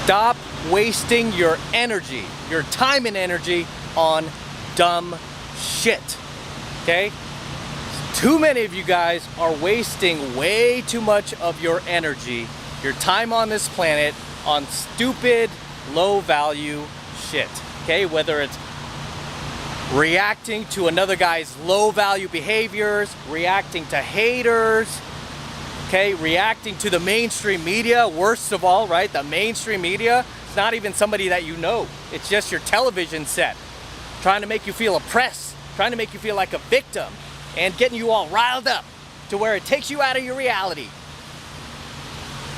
Stop wasting your energy, your time and energy on dumb shit, okay? Too many of you guys are wasting way too much of your energy, your time on this planet, on stupid, low value shit, okay? Whether it's reacting to another guy's low value behaviors, reacting to haters, okay? Reacting to the mainstream media, worst of all, right? The mainstream media, it's not even somebody that you know. It's just your television set, trying to make you feel oppressed, trying to make you feel like a victim, and getting you all riled up to where it takes you out of your reality.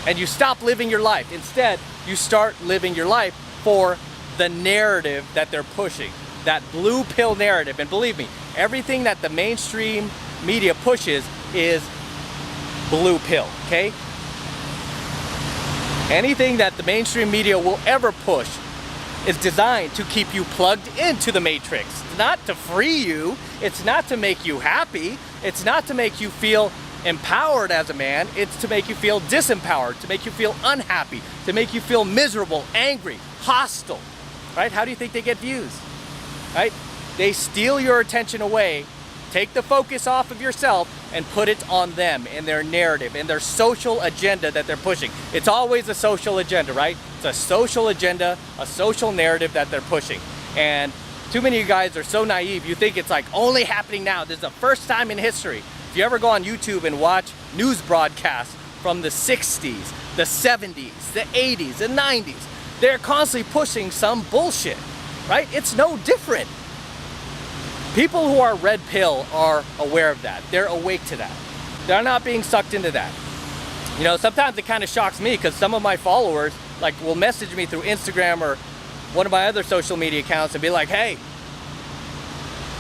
And you stop living your life. Instead, you start living your life for the narrative that they're pushing, that blue pill narrative. And believe me, everything that the mainstream media pushes is blue pill, okay? Anything that the mainstream media will ever push is designed to keep you plugged into the matrix. It's not to free you. It's not to make you happy. It's not to make you feel empowered as a man. It's to make you feel disempowered, to make you feel unhappy, to make you feel miserable, angry, hostile, right? How do you think they get views, right? They steal your attention away, take the focus off of yourself, and put it on them and their narrative and their social agenda that they're pushing. It's always a social agenda, right? It's a social agenda, a social narrative that they're pushing. And too many of you guys are so naive, you think it's like only happening now. This is the first time in history. If you ever go on YouTube and watch news broadcasts from the 60s, the 70s, the 80s, the 90s, they're constantly pushing some bullshit, right? It's no different. People who are red pill are aware of that. They're awake to that. They're not being sucked into that. You know, sometimes it kind of shocks me because some of my followers like will message me through Instagram or one of my other social media accounts and be like, hey,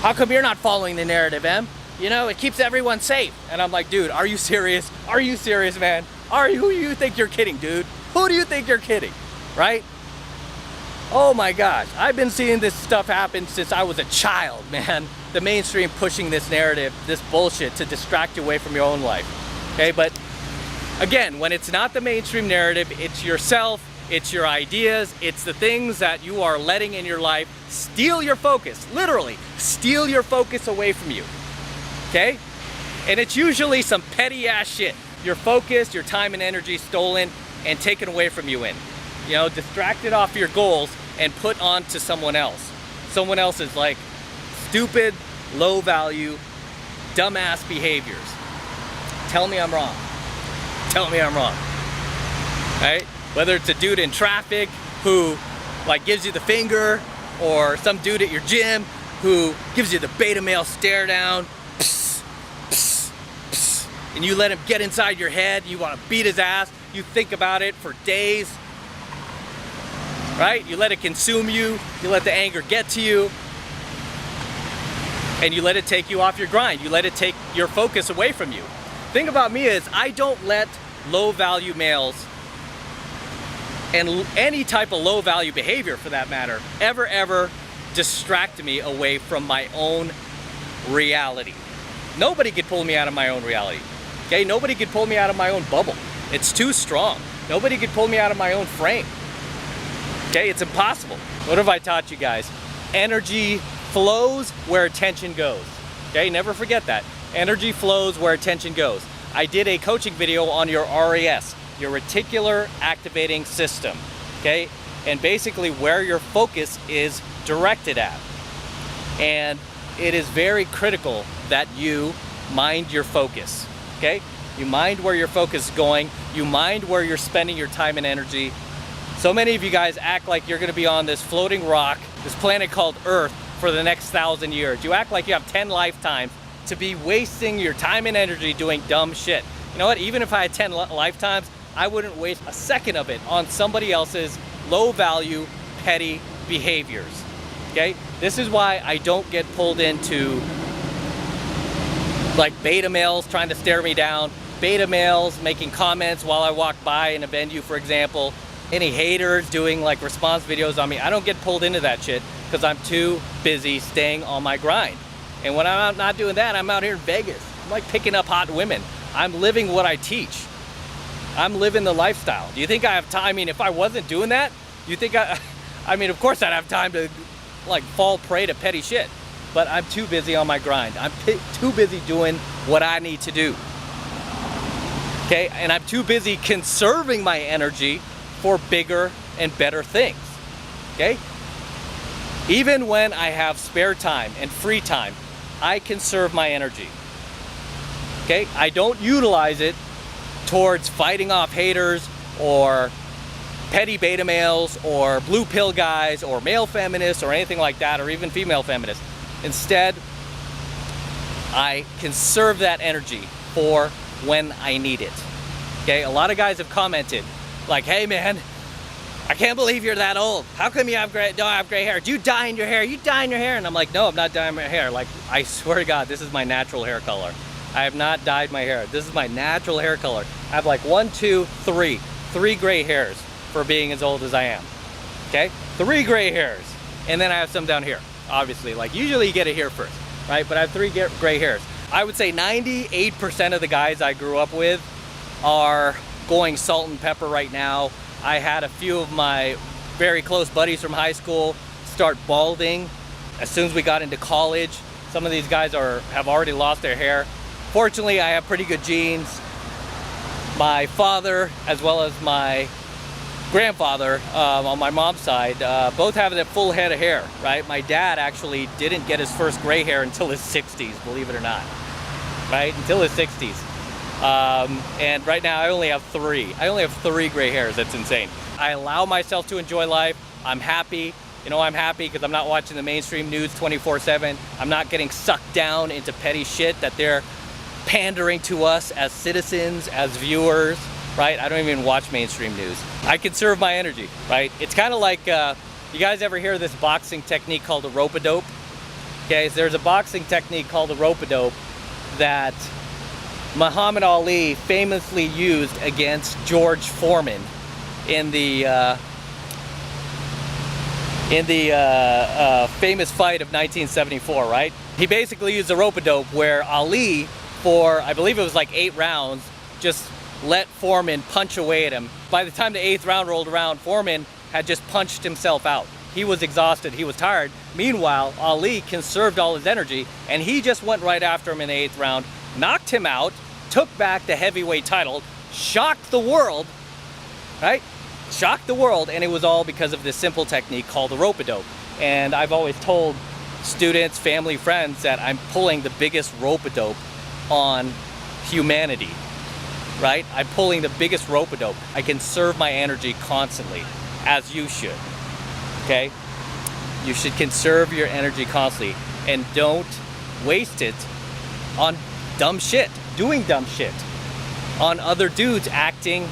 how come you're not following the narrative, Em? You know, it keeps everyone safe. And I'm like, dude, are you serious? Are you serious, man? Who do you think you're kidding, dude? Who do you think you're kidding, right? Oh my gosh, I've been seeing this stuff happen since I was a child, man. The mainstream pushing this narrative, this bullshit to distract you away from your own life, okay? But again, when it's not the mainstream narrative, it's yourself, it's your ideas, it's the things that you are letting in your life steal your focus, literally steal your focus away from you, okay? And it's usually some petty ass shit. Your focus, your time and energy stolen and taken away from you you know, distracted off your goals and put on to someone else. Someone else's like stupid, low value, dumbass behaviors. Tell me I'm wrong. Tell me I'm wrong. Right? Whether it's a dude in traffic who like gives you the finger, or some dude at your gym who gives you the beta male stare down, psst, psst, psst, and you let him get inside your head, you want to beat his ass, you think about it for days. Right? You let it consume you, you let the anger get to you, and you let it take you off your grind. You let it take your focus away from you. The thing about me is I don't let low value males and any type of low value behavior for that matter ever distract me away from my own reality. Nobody could pull me out of my own reality. Okay? Nobody could pull me out of my own bubble. It's too strong. Nobody could pull me out of my own frame. Okay, it's impossible. What have I taught you guys? Energy flows where attention goes. Okay, never forget that. Energy flows where attention goes. I did a coaching video on your RAS, your reticular activating system. Okay, and basically where your focus is directed at. And it is very critical that you mind your focus. Okay, you mind where your focus is going. You mind where you're spending your time and energy. So many of you guys act like you're gonna be on this floating rock, this planet called Earth, for the next 1,000 years. You act like you have 10 lifetimes to be wasting your time and energy doing dumb shit. You know what, even if I had 10 lifetimes, I wouldn't waste a second of it on somebody else's low value, petty behaviors, okay? This is why I don't get pulled into like beta males trying to stare me down, beta males making comments while I walk by in a venue, for example, any haters doing like response videos on me. I don't get pulled into that shit because I'm too busy staying on my grind. And when I'm out not doing that, I'm out here in Vegas. I'm like picking up hot women. I'm living what I teach. I'm living the lifestyle. Do you think I have time? I mean, if I wasn't doing that, you think I mean, of course I'd have time to like fall prey to petty shit, but I'm too busy on my grind. I'm too busy doing what I need to do. Okay, and I'm too busy conserving my energy for bigger and better things. Okay, even when I have spare time and free time, I conserve my energy. Okay, I don't utilize it towards fighting off haters or petty beta males or blue pill guys or male feminists or anything like that, or even female feminists. Instead, I conserve that energy for when I need it. Okay, a lot of guys have commented like, hey man, I can't believe you're that old. How come you don't have gray hair? Do you dye in your hair? You dye in your hair? And I'm like, no, I'm not dyeing my hair. Like, I swear to God, this is my natural hair color. I have not dyed my hair. This is my natural hair color. I have like 1, 2, 3 gray hairs for being as old as I am. Okay, 3 gray hairs. And then I have some down here, obviously. Like, usually you get it here first, right? But I have 3 gray hairs. I would say 98% of the guys I grew up with are going salt and pepper right now. I had a few of my very close buddies from high school start balding as soon as we got into college. Some of these guys have already lost their hair. Fortunately, I have pretty good genes. My father, as well as my grandfather on my mom's side, both have that full head of hair, right? My dad actually didn't get his first gray hair until his 60s, believe it or not, right? Until his 60s. And right now I only have 3. I only have 3 gray hairs. That's insane. I allow myself to enjoy life. I'm happy. You know, I'm happy because I'm not watching the mainstream news 24/7. I'm not getting sucked down into petty shit that they're pandering to us as citizens, as viewers, right? I don't even watch mainstream news. I conserve my energy, right? It's kind of like, you guys ever hear this boxing technique called a rope-a-dope? Okay, so there's a boxing technique called a rope-a-dope that Muhammad Ali famously used against George Foreman in the famous fight of 1974, right? He basically used a rope-a-dope where Ali, for I believe it was like 8 rounds, just let Foreman punch away at him. By the time the 8th round rolled around, Foreman had just punched himself out. He was exhausted, he was tired. Meanwhile, Ali conserved all his energy and he just went right after him in the 8th round, knocked him out, took back the heavyweight title, shocked the world, right? Shocked the world, and it was all because of this simple technique called the rope-a-dope. And I've always told students, family, friends that I'm pulling the biggest rope-a-dope on humanity, right? I'm pulling the biggest rope-a-dope. I conserve my energy constantly, as you should, okay? You should conserve your energy constantly and don't waste it on dumb shit, doing dumb shit, on other dudes acting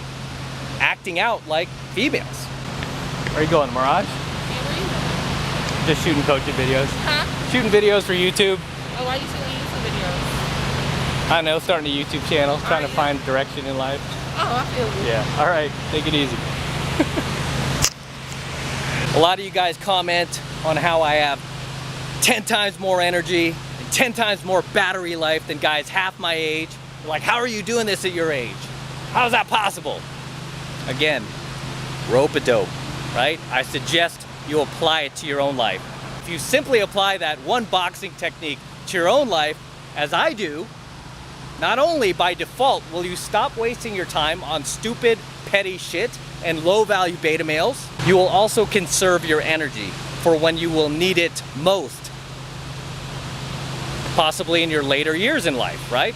out like females. Where are you going, Mirage? Just shooting coaching videos. Huh? Shooting videos for YouTube. Oh, why are you shooting YouTube videos? I don't know, starting a YouTube channel, trying to find direction in life. Oh, I feel you. Yeah, all right, take it easy. A lot of you guys comment on how I have 10 times more energy and 10 times more battery life than guys half my age. They're like, how are you doing this at your age? How is that possible? Again, rope-a-dope, right? I suggest you apply it to your own life. If you simply apply that one boxing technique to your own life, as I do, not only by default will you stop wasting your time on stupid, petty shit and low-value beta males, you will also conserve your energy for when you will need it most. Possibly in your later years in life, right?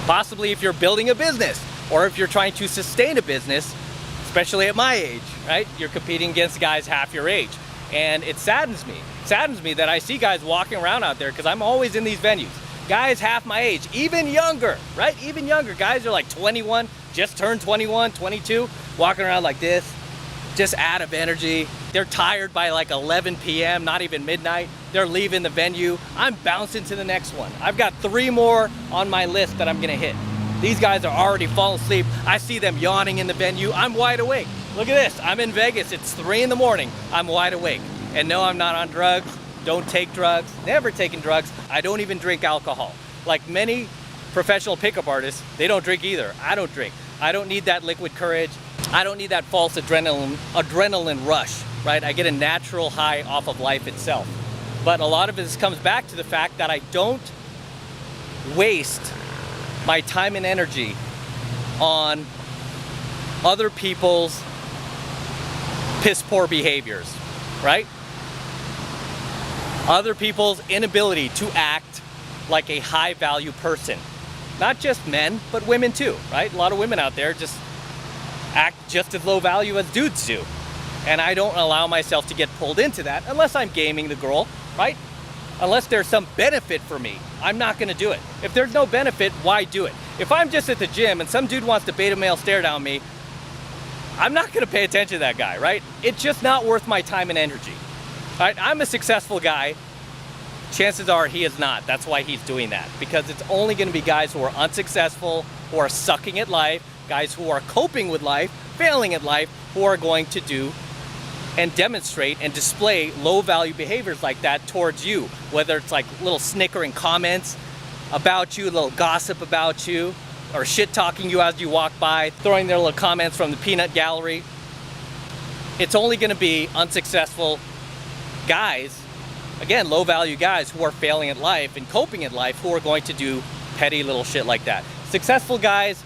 Possibly if you're building a business, or if you're trying to sustain a business, especially at my age, right? You're competing against guys half your age. And it saddens me. It saddens me that I see guys walking around out there, because I'm always in these venues. Guys half my age, even younger, right? Even younger. Guys are like 21, just turned 21, 22, walking around like this, just out of energy. They're tired by like 11 p.m., not even midnight. They're leaving the venue. I'm bouncing to the next one. I've got 3 more on my list that I'm gonna hit. These guys are already falling asleep. I see them yawning in the venue. I'm wide awake. Look at this. I'm in Vegas. It's 3 in the morning. I'm wide awake. And no, I'm not on drugs. Don't take drugs. Never taken drugs. I don't even drink alcohol. Like many professional pickup artists, they don't drink either. I don't drink. I don't need that liquid courage. I don't need that false adrenaline rush, right? I get a natural high off of life itself. But a lot of this comes back to the fact that I don't waste my time and energy on other people's piss poor behaviors, right? Other people's inability to act like a high value person. Not just men, but women too, right? A lot of women out there just act just as low value as dudes do. And I don't allow myself to get pulled into that unless I'm gaming the girl, right? Unless there's some benefit for me, I'm not gonna do it. If there's no benefit, why do it? If I'm just at the gym and some dude wants to beta male stare down me, I'm not gonna pay attention to that guy, right? It's just not worth my time and energy. All right, I'm a successful guy. Chances are he is not. That's why he's doing that. Because it's only gonna be guys who are unsuccessful, who are sucking at life, guys who are coping with life, failing at life, who are going to do and demonstrate and display low value behaviors like that towards you. Whether it's like little snickering comments about you, little gossip about you, or shit talking you as you walk by, throwing their little comments from the peanut gallery. It's only gonna be unsuccessful guys, again, low value guys who are failing at life and coping at life, who are going to do petty little shit like that. Successful guys,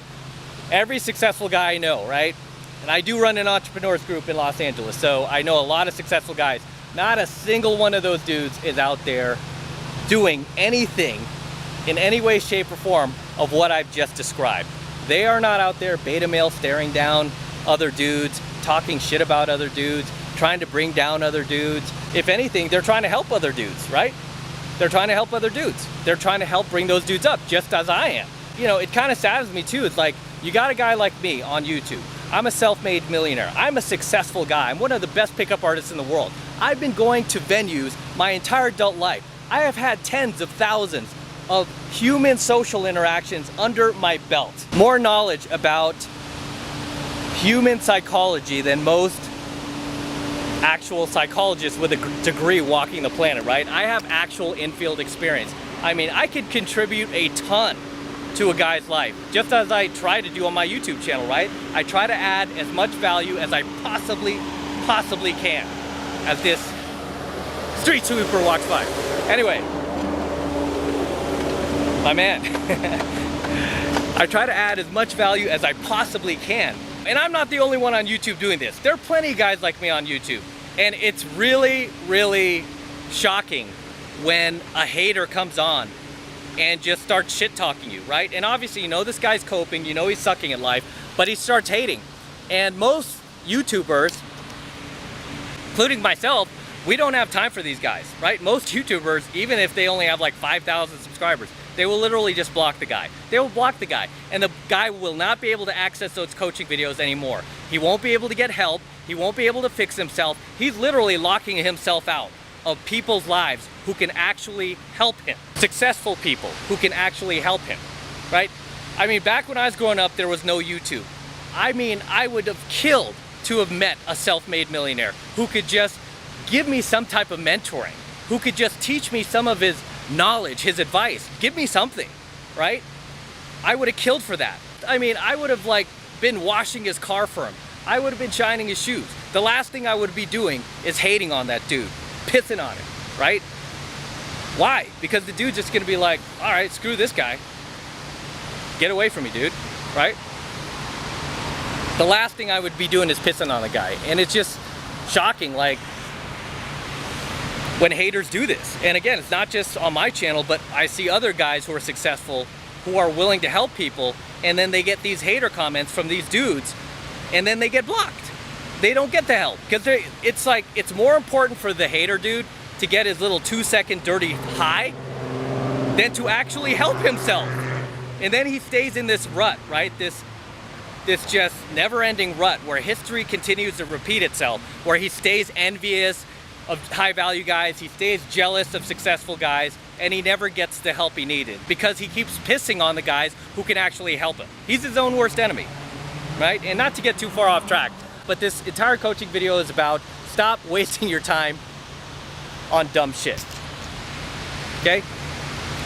every successful guy I know, right? And I do run an entrepreneurs group in Los Angeles, so I know a lot of successful guys. Not a single one of those dudes is out there doing anything in any way, shape, or form of what I've just described. They are not out there beta male staring down other dudes, talking shit about other dudes, trying to bring down other dudes. If anything, they're trying to help other dudes, right? They're trying to help other dudes. They're trying to help bring those dudes up, just as I am. You know, it kind of saddens me too. It's like, you got a guy like me on YouTube. I'm a self-made millionaire. I'm a successful guy. I'm one of the best pickup artists in the world. I've been going to venues my entire adult life. I have had tens of thousands of human social interactions under my belt. More knowledge about human psychology than most actual psychologists with a degree walking the planet, right? I have actual in-field experience. I mean, I could contribute a ton to a guy's life, just as I try to do on my YouTube channel, right? I try to add as much value as I possibly can as this street sweeper walks by. Anyway, my man, I try to add as much value as I possibly can. And I'm not the only one on YouTube doing this. There are plenty of guys like me on YouTube. And it's really, really shocking when a hater comes on and just starts shit talking you, right? And obviously, you know this guy's coping, you know he's sucking at life, but he starts hating. And most YouTubers, including myself, we don't have time for these guys, right? Most YouTubers, even if they only have like 5,000 subscribers, they will literally just block the guy. They will block the guy, and the guy will not be able to access those coaching videos anymore. He won't be able to get help. He won't be able to fix himself. He's literally locking himself out of people's lives who can actually help him. Successful people who can actually help him, right? I mean, back when I was growing up, there was no YouTube. I mean, I would have killed to have met a self-made millionaire who could just give me some type of mentoring, who could just teach me some of his knowledge, his advice, give me something, right? I would have killed for that. I mean, I would have like been washing his car for him. I would have been shining his shoes. The last thing I would be doing is hating on that dude, pissing on him, right? Why? Because the dude's just gonna be like, all right, screw this guy. Get away from me, dude, right? The last thing I would be doing is pissing on the guy. And it's just shocking, like, when haters do this. And again, it's not just on my channel, but I see other guys who are successful, who are willing to help people, and then they get these hater comments from these dudes, and then they get blocked. They don't get the help, because it's like, it's more important for the hater dude to get his little 2-second dirty high than to actually help himself. And then he stays in this rut, right? This just never-ending rut where history continues to repeat itself, where he stays envious of high-value guys, he stays jealous of successful guys, and he never gets the help he needed because he keeps pissing on the guys who can actually help him. He's his own worst enemy, right? And not to get too far off track, but this entire coaching video is about stop wasting your time on dumb shit, okay?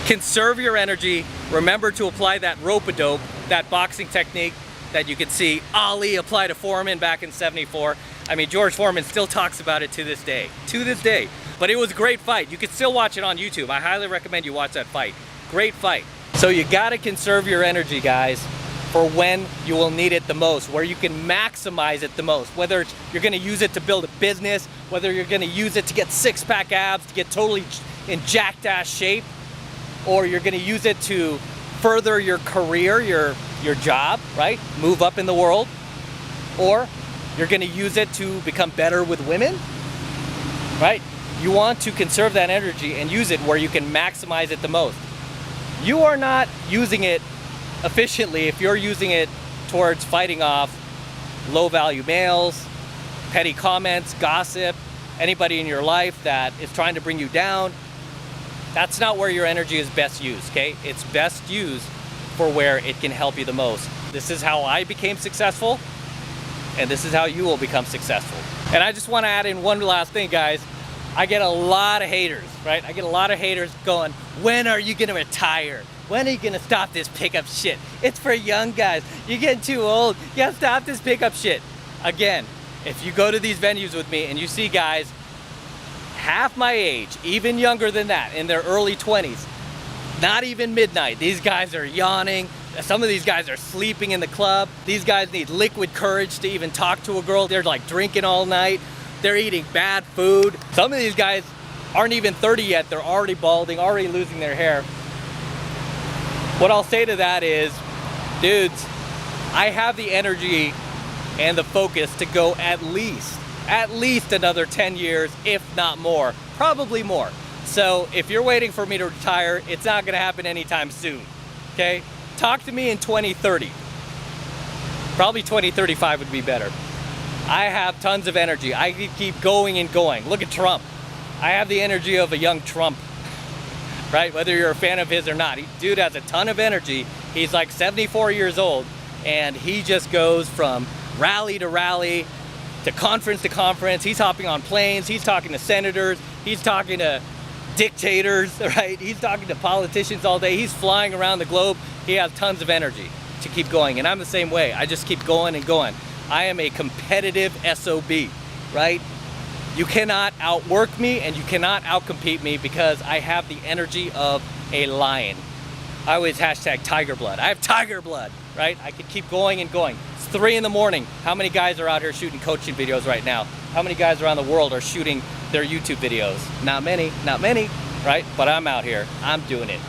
Conserve your energy. Remember to apply that rope-a-dope, that boxing technique that you can see Ali apply to Foreman back in '74. I mean, George Foreman still talks about it to this day. But it was a great fight. You can still watch it on YouTube. I highly recommend you watch that fight. Great fight. So you gotta conserve your energy, guys, for when you will need it the most, where you can maximize it the most. Whether you're gonna use it to build a business, whether you're gonna use it to get six-pack abs, to get totally in jacked ass shape, or you're gonna use it to further your career, your job, right? Move up in the world. Or you're gonna use it to become better with women, right? You want to conserve that energy and use it where you can maximize it the most. You are not using it efficiently if you're using it towards fighting off low-value males, petty comments, gossip, anybody in your life that is trying to bring you down. That's not where your energy is best used, okay? It's best used for where it can help you the most. This is how I became successful, and this is how you will become successful. And I just want to add in one last thing, guys. I get a lot of haters, right? I get a lot of haters going, when are you gonna retire? When are you gonna stop this pickup shit? It's for young guys. You're getting too old. You gotta stop this pickup shit. Again, if you go to these venues with me and you see guys half my age, even younger than that, in their early 20s, not even midnight, these guys are yawning. Some of these guys are sleeping in the club. These guys need liquid courage to even talk to a girl. They're like drinking all night. They're eating bad food. Some of these guys aren't even 30 yet. They're already balding, already losing their hair. What I'll say to that is, dudes, I have the energy and the focus to go at least another 10 years, if not more, probably more. So if you're waiting for me to retire, it's not gonna happen anytime soon, okay? Talk to me in 2030. Probably 2035 would be better. I have tons of energy. I can keep going and going. Look at Trump. I have the energy of a young Trump, right? Whether you're a fan of his or not. Dude has a ton of energy. He's like 74 years old, and he just goes from rally to rally, to conference. He's hopping on planes. He's talking to senators. He's talking to dictators, right? He's talking to politicians all day. He's flying around the globe. He has tons of energy to keep going. And I'm the same way. I just keep going and going. I am a competitive SOB, right? You cannot outwork me and you cannot outcompete me because I have the energy of a lion. I always hashtag tiger blood. I have tiger blood, right? I could keep going and going. It's 3 in the morning. How many guys are out here shooting coaching videos right now? How many guys around the world are shooting their YouTube videos? Not many, right? But I'm out here, I'm doing it,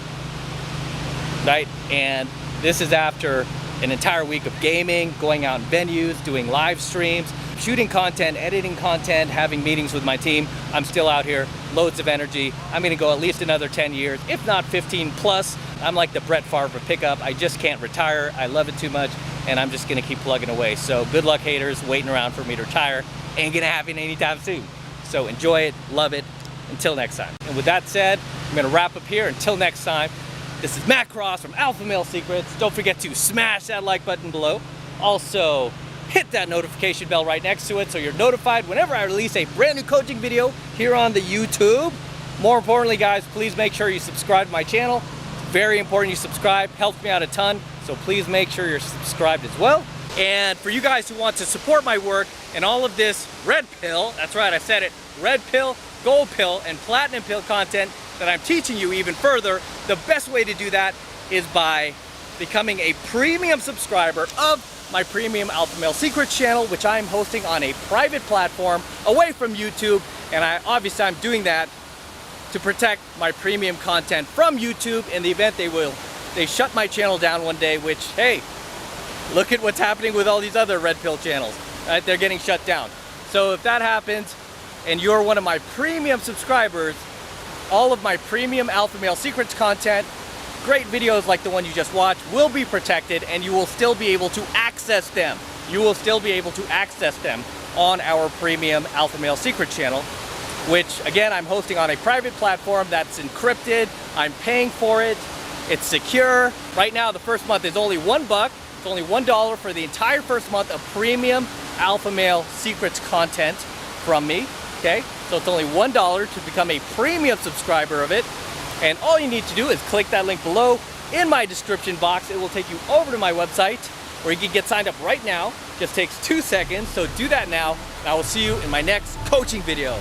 right? And this is after an entire week of gaming, going out in venues, doing live streams, shooting content, editing content, having meetings with my team. I'm still out here, loads of energy. I'm gonna go at least another 10 years, if not 15 plus. I'm like the Brett Favre pickup. I just can't retire. I love it too much, and I'm just gonna keep plugging away. So good luck, haters, waiting around for me to retire. Ain't gonna happen anytime soon. So enjoy it, love it. Until next time. And with that said, I'm gonna wrap up here. Until next time, this is Matt Cross from AlphaMaleSecrets. Don't forget to smash that like button below. Also, hit that notification bell right next to it so you're notified whenever I release a brand new coaching video here on the YouTube. More importantly, guys, please make sure you subscribe to my channel. It's very important you subscribe, helps me out a ton, so please make sure you're subscribed as well. And for you guys who want to support my work and all of this red pill, that's right, I said it, red pill, gold pill, and platinum pill content that I'm teaching you even further, the best way to do that is by becoming a premium subscriber of my premium AlphaMaleSecrets channel, which I'm hosting on a private platform away from YouTube. And obviously I'm doing that to protect my premium content from YouTube in the event they shut my channel down one day, which, hey, look at what's happening with all these other red pill channels, right? They're getting shut down. So if that happens and you're one of my premium subscribers, all of my premium AlphaMaleSecrets content, great videos like the one you just watched, will be protected, and you will still be able to access them. You will still be able to access them on our premium AlphaMaleSecrets channel, which again, I'm hosting on a private platform that's encrypted. I'm paying for it. It's secure. Right now, the first month is only $1. It's only $1 for the entire first month of premium AlphaMaleSecrets content from me, okay? So it's only $1 to become a premium subscriber of it. And all you need to do is click that link below in my description box. It will take you over to my website or you can get signed up right now. Just takes 2 seconds, so do that now. And I will see you in my next coaching video.